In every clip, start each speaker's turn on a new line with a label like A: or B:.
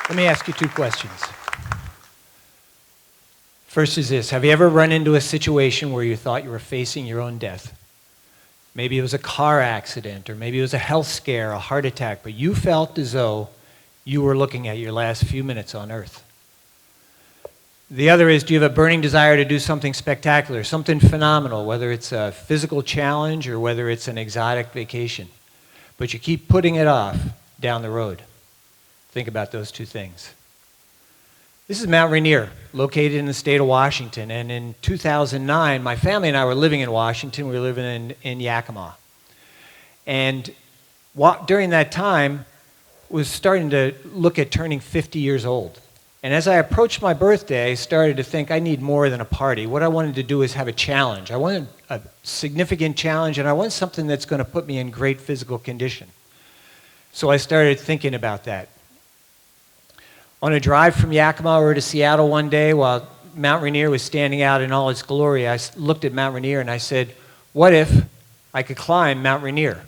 A: Let me ask you two questions. First is this: have you ever run into a situation where you thought you were facing your own death? Maybe it was a car accident, or maybe it was a health scare, a heart attack, but you felt as though you were looking at your last few minutes on Earth. The other is, do you have a burning desire to do something spectacular, something phenomenal, whether it's a physical challenge or whether it's an exotic vacation, but you keep putting it off down the road? Think about those two things. This is Mount Rainier, located in the state of Washington. And in 2009, my family and I were living in Washington. We were living in Yakima. And during that time, was starting to look at turning 50 years old. And as I approached my birthday, I started to think I need more than a party. What I wanted to do is have a challenge. I wanted a significant challenge, and I want something that's going to put me in great physical condition. So I started thinking about that. On a drive from Yakima over to Seattle one day, while Mount Rainier was standing out in all its glory, I looked at Mount Rainier and I said, what if I could climb Mount Rainier?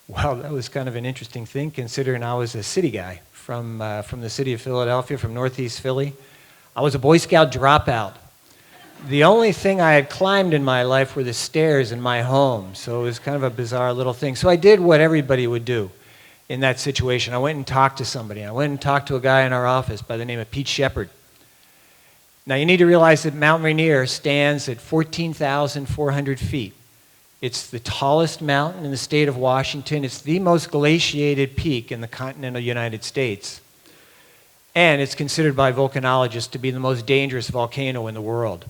A: Well, that was kind of an interesting thing, considering I was a city guy from the city of Philadelphia, from Northeast Philly. I was a Boy Scout dropout. The only thing I had climbed in my life were the stairs in my home, so it was kind of a bizarre little thing. So I did what everybody would do in that situation. I went and talked to somebody. I went and talked to a guy in our office by the name of Pete Shepard. Now you need to realize that Mount Rainier stands at 14,400 feet. It's the tallest mountain in the state of Washington. It's the most glaciated peak in the continental United States. And it's considered by volcanologists to be the most dangerous volcano in the world.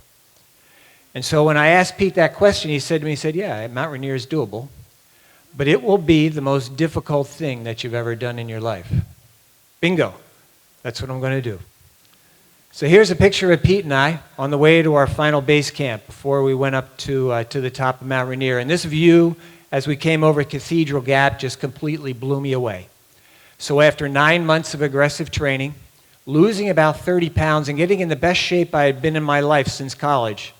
A: And so when I asked Pete that question, he said to me, yeah, Mount Rainier is doable, but it will be the most difficult thing that you've ever done in your life. Bingo. That's what I'm going to do. So here's a picture of Pete and I on the way to our final base camp before we went up to the top of Mount Rainier. And this view, as we came over Cathedral Gap, just completely blew me away. So after 9 months of aggressive training, losing about 30 pounds and getting in the best shape I had been in my life since college,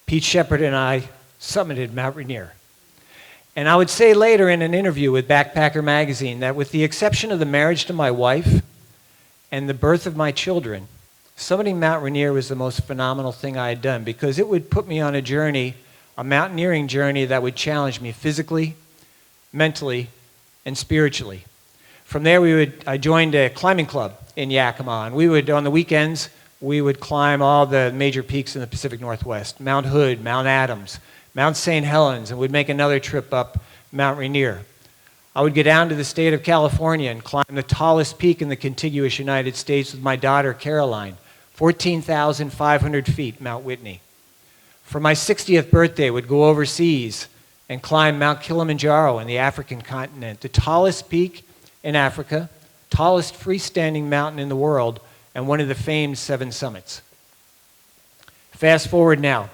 A: Pete Shepard and I summited Mount Rainier. And I would say later in an interview with Backpacker magazine that with the exception of the marriage to my wife and the birth of my children, summiting Mount Rainier was the most phenomenal thing I had done, because it would put me on a journey, a mountaineering journey that would challenge me physically, mentally, and spiritually. From there, I joined a climbing club in Yakima, and we would, on the weekends, we would climb all the major peaks in the Pacific Northwest: Mount Hood, Mount Adams, Mount St. Helens, and we'd make another trip up Mount Rainier. I would go down to the state of California and climb the tallest peak in the contiguous United States with my daughter, Caroline, 14,500 feet, Mount Whitney. For my 60th birthday, would go overseas and climb Mount Kilimanjaro in the African continent, the tallest peak in Africa, tallest freestanding mountain in the world, and one of the famed 7 summits. Fast forward now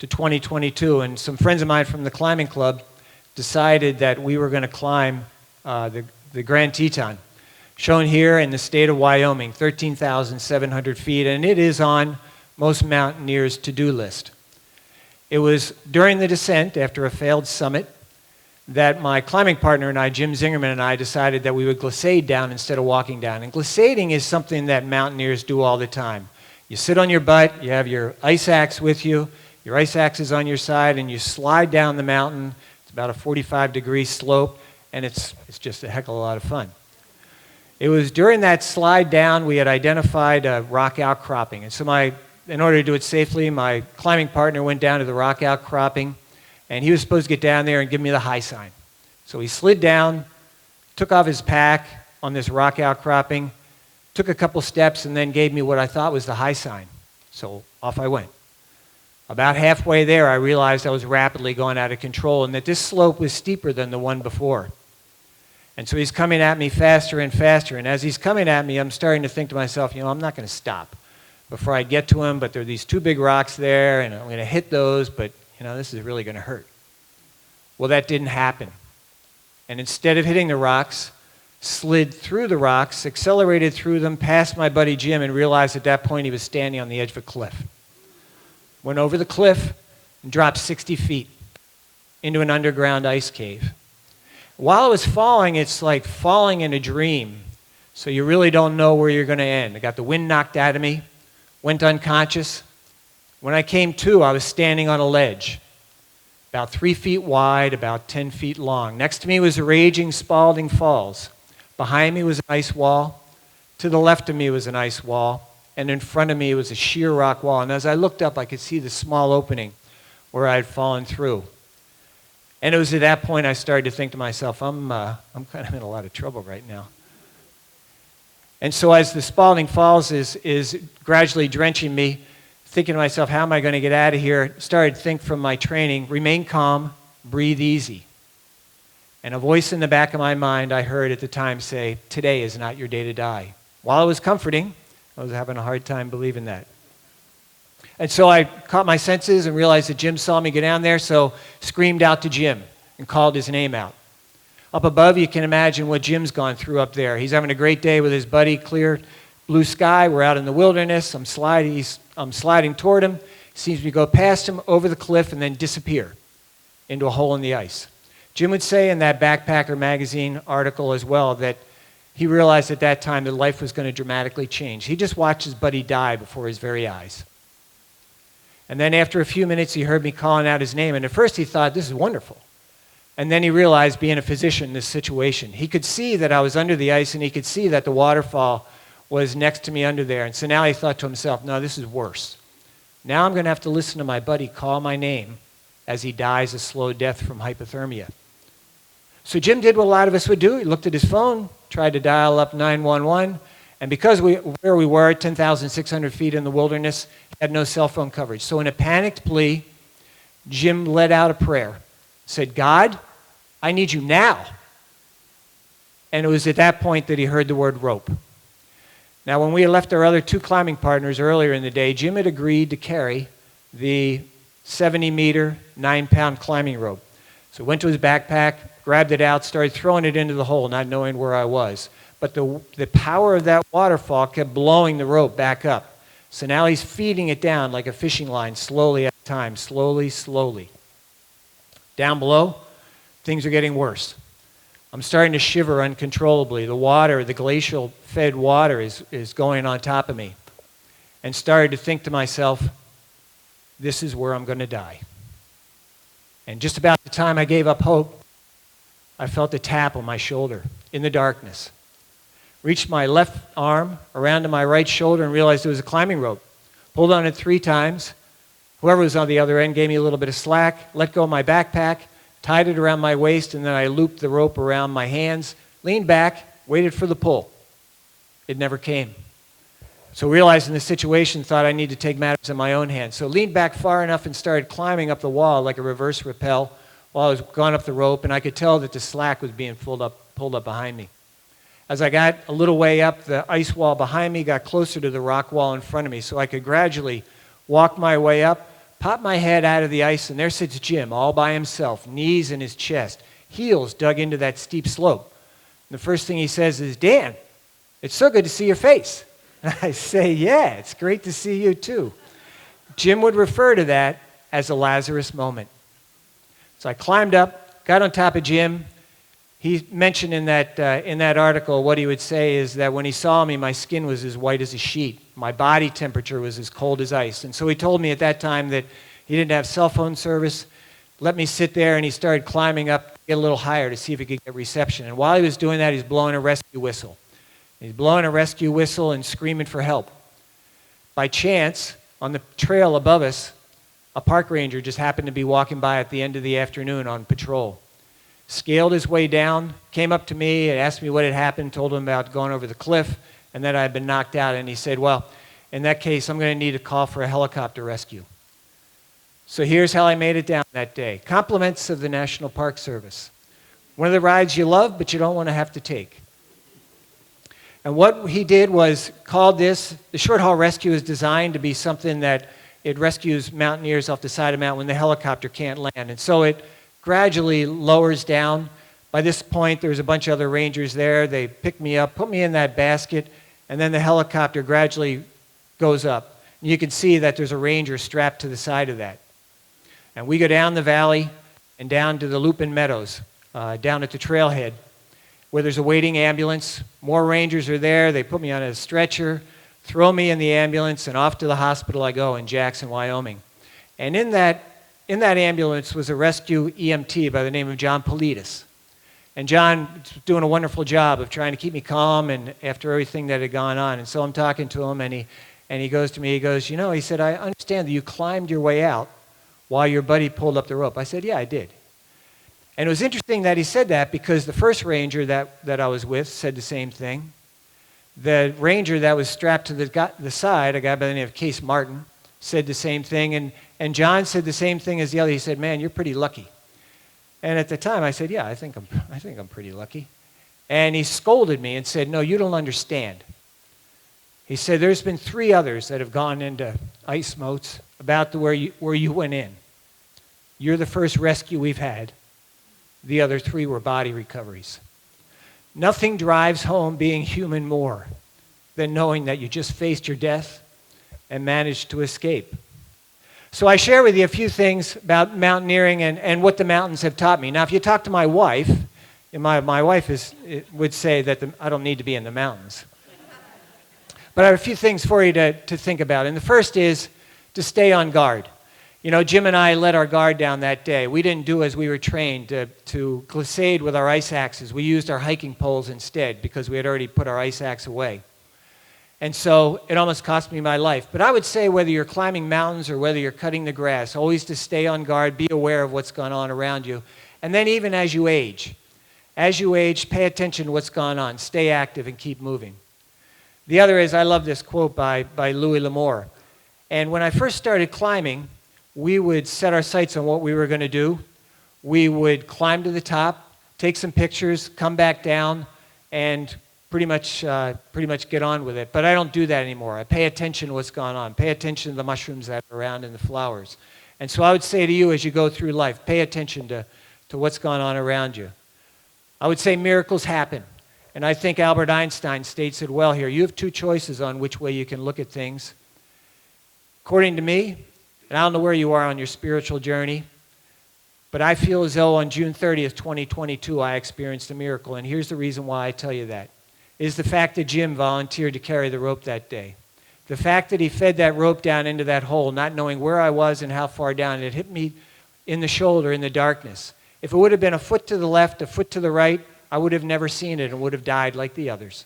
A: to 2022, and some friends of mine from the climbing club decided that we were going to climb the Grand Teton, shown here in the state of Wyoming, 13,700 feet, and it is on most mountaineers' to-do list. It was during the descent, after a failed summit, that my climbing partner and I, Jim Zingerman and I, decided that we would glissade down instead of walking down. And glissading is something that mountaineers do all the time. You sit on your butt, you have your ice axe with you, your ice axe is on your side, and you slide down the mountain. It's about a 45-degree slope, and it's just a heck of a lot of fun. It was during that slide down we had identified a rock outcropping. And so in order to do it safely, my climbing partner went down to the rock outcropping, and he was supposed to get down there and give me the high sign. So he slid down, took off his pack on this rock outcropping, took a couple steps, and then gave me what I thought was the high sign. So off I went. About halfway there, I realized I was rapidly going out of control and that this slope was steeper than the one before. And so he's coming at me faster and faster, and as he's coming at me, I'm starting to think to myself, I'm not going to stop before I get to him, but there are these 2 big rocks there, and I'm going to hit those, but this is really going to hurt. Well, that didn't happen. And instead of hitting the rocks, slid through the rocks, accelerated through them, past my buddy Jim, and realized at that point he was standing on the edge of a cliff. Went over the cliff and dropped 60 feet into an underground ice cave. While I was falling, it's like falling in a dream. So you really don't know where you're going to end. I got the wind knocked out of me, went unconscious. When I came to, I was standing on a ledge, about 3 feet wide, about 10 feet long. Next to me was the raging Spalding Falls. Behind me was an ice wall. To the left of me was an ice wall. And in front of me was a sheer rock wall. And as I looked up, I could see the small opening where I had fallen through. And it was at that point I started to think to myself, I'm kind of in a lot of trouble right now. And so as the Spalding Falls is gradually drenching me, thinking to myself, how am I going to get out of here? Started to think from my training, remain calm, breathe easy. And a voice in the back of my mind I heard at the time say, today is not your day to die. While it was comforting, I was having a hard time believing that. And so I caught my senses and realized that Jim saw me get down there, so screamed out to Jim and called his name out. Up above, you can imagine what Jim's gone through up there. He's having a great day with his buddy, clear blue sky. We're out in the wilderness. I'm sliding toward him. He sees me go past him, over the cliff, and then disappear into a hole in the ice. Jim would say in that Backpacker magazine article as well that he realized at that time that life was going to dramatically change. He just watched his buddy die before his very eyes. And then after a few minutes, he heard me calling out his name. And at first he thought, this is wonderful. And then he realized, being a physician in this situation, he could see that I was under the ice, and he could see that the waterfall was next to me under there. And so now he thought to himself, no, this is worse. Now I'm going to have to listen to my buddy call my name as he dies a slow death from hypothermia. So Jim did what a lot of us would do. He looked at his phone, tried to dial up 911. And because where we were, 10,600 feet in the wilderness, had no cell phone coverage. So in a panicked plea, Jim let out a prayer. Said, God, I need you now. And it was at that point that he heard the word rope. Now, when we had left our other 2 climbing partners earlier in the day, Jim had agreed to carry the 70-meter, 9-pound climbing rope. So went to his backpack, grabbed it out, started throwing it into the hole, not knowing where I was. But the power of that waterfall kept blowing the rope back up. So now he's feeding it down like a fishing line, slowly at a time, slowly, slowly. Down below, things are getting worse. I'm starting to shiver uncontrollably. The water, the glacial-fed water is going on top of me. And started to think to myself, this is where I'm going to die. And just about the time I gave up hope, I felt a tap on my shoulder in the darkness. Reached my left arm around to my right shoulder and realized it was a climbing rope. Pulled on it 3 times. Whoever was on the other end gave me a little bit of slack, let go of my backpack, tied it around my waist, and then I looped the rope around my hands, leaned back, waited for the pull. It never came. So realizing the situation, thought I need to take matters in my own hands. So leaned back far enough and started climbing up the wall like a reverse rappel while I was going up the rope, and I could tell that the slack was being pulled up behind me. As I got a little way up, the ice wall behind me got closer to the rock wall in front of me, so I could gradually walk my way up, pop my head out of the ice, and there sits Jim all by himself, knees in his chest, heels dug into that steep slope. And the first thing he says is, Dan, it's so good to see your face. And I say, yeah, it's great to see you too. Jim would refer to that as a Lazarus moment. So I climbed up, got on top of Jim. He mentioned in that article what he would say is that when he saw me, my skin was as white as a sheet. My body temperature was as cold as ice. And so he told me at that time that he didn't have cell phone service, let me sit there, and he started climbing up, get a little higher to see if he could get reception. And while he was doing that, he's blowing a rescue whistle. He's blowing a rescue whistle and screaming for help. By chance, on the trail above us, a park ranger just happened to be walking by at the end of the afternoon on patrol. Scaled his way down, came up to me and asked me what had happened, told him about going over the cliff and that I had been knocked out. And he said, well, in that case, I'm going to need a call for a helicopter rescue. So here's how I made it down that day. Compliments of the National Park Service. One of the rides you love, but you don't want to have to take. And what he did was called this, the short haul rescue is designed to be something that it rescues mountaineers off the side of a mountain when the helicopter can't land. And so it gradually lowers down, By this point, there was a bunch of other Rangers there. They picked me up, put me in that basket, and then the helicopter gradually goes up. And you can see that there's a Ranger strapped to the side of that. And we go down the valley and down to the Lupin Meadows, down at the trailhead, where there's a waiting ambulance. More Rangers are there. They put me on a stretcher, throw me in the ambulance, and off to the hospital I go in Jackson, Wyoming. And in that ambulance was a rescue EMT by the name of John Politis. And John was doing a wonderful job of trying to keep me calm and after everything that had gone on. And so I'm talking to him, and he goes to me, he goes, he said, I understand that you climbed your way out while your buddy pulled up the rope. I said, yeah, I did. And it was interesting that he said that because the first Ranger that I was with said the same thing. The Ranger that was strapped to the side, a guy by the name of Case Martin, said the same thing. And John said the same thing as the other. He said, man, you're pretty lucky. And at the time, I said, yeah, I think I'm pretty lucky. And he scolded me and said, no, you don't understand. He said, there's been 3 others that have gone into ice moats about where you went in. You're the first rescue we've had. The other 3 were body recoveries. Nothing drives home being human more than knowing that you just faced your death and managed to escape. So I share with you a few things about mountaineering and what the mountains have taught me. Now, if you talk to my wife, my wife would say that I don't need to be in the mountains. But I have a few things for you to think about. And the first is to stay on guard. Jim and I let our guard down that day. We didn't do as we were trained to glissade with our ice axes. We used our hiking poles instead because we had already put our ice axe away. And so it almost cost me my life. But I would say whether you're climbing mountains or whether you're cutting the grass, always to stay on guard, be aware of what's going on around you. And then even as you age, pay attention to what's going on. Stay active and keep moving. The other is, I love this quote by Louis L'Amour. And when I first started climbing, we would set our sights on what we were going to do. We would climb to the top, take some pictures, come back down, and pretty much get on with it. But I don't do that anymore. I pay attention to what's going on. Pay attention to the mushrooms that are around and the flowers. And so I would say to you as you go through life, pay attention to what's going on around you. I would say miracles happen. And I think Albert Einstein states it well here. You have 2 choices on which way you can look at things. According to me, and I don't know where you are on your spiritual journey, but I feel as though on June 30th, 2022, I experienced a miracle. And here's the reason why I tell you that. Is the fact that Jim volunteered to carry the rope that day. The fact that he fed that rope down into that hole, not knowing where I was and how far down. It hit me in the shoulder in the darkness. If it would have been a foot to the left, a foot to the right, I would have never seen it and would have died like the others.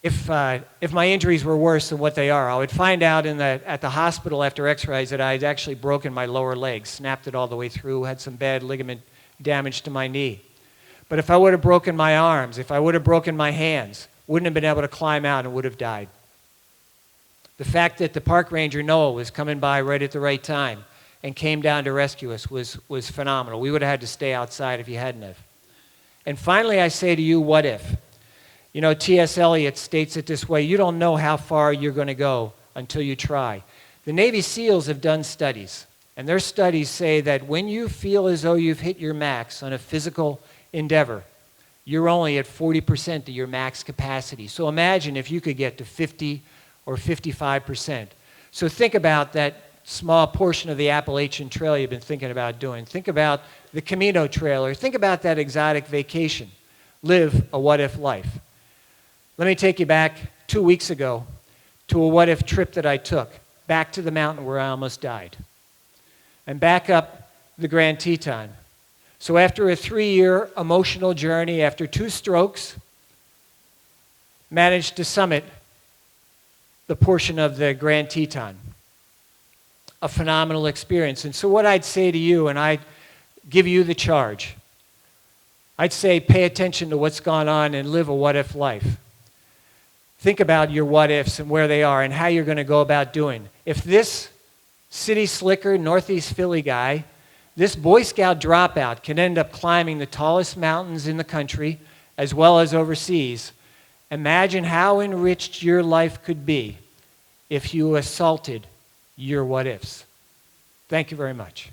A: If my injuries were worse than what they are, I would find out at the hospital after x-rays that I had actually broken my lower leg, snapped it all the way through, had some bad ligament damage to my knee. But if I would have broken my arms, if I would have broken my hands, wouldn't have been able to climb out and would have died. The fact that the park ranger, Noah, was coming by right at the right time and came down to rescue us was phenomenal. We would have had to stay outside if he hadn't have. And finally, I say to you, what if? T.S. Eliot states it this way, you don't know how far you're going to go until you try. The Navy SEALs have done studies, and their studies say that when you feel as though you've hit your max on a physical endeavor, you're only at 40% of your max capacity. So imagine if you could get to 50 or 55%. So think about that small portion of the Appalachian Trail you've been thinking about doing. Think about the Camino Trail, or think about that exotic vacation. Live a what-if life. Let me take you back 2 weeks ago to a what-if trip that I took, back to the mountain where I almost died, and back up the Grand Teton. So after a 3-year emotional journey, after 2 strokes, managed to summit the portion of the Grand Teton. A phenomenal experience. And so what I'd say to you, and I'd give you the charge, I'd say pay attention to what's gone on and live a what-if life. Think about your what-ifs and where they are and how you're going to go about doing. If this city slicker, Northeast Philly guy, this Boy Scout dropout can end up climbing the tallest mountains in the country as well as overseas, imagine how enriched your life could be if you assaulted your what-ifs. Thank you very much.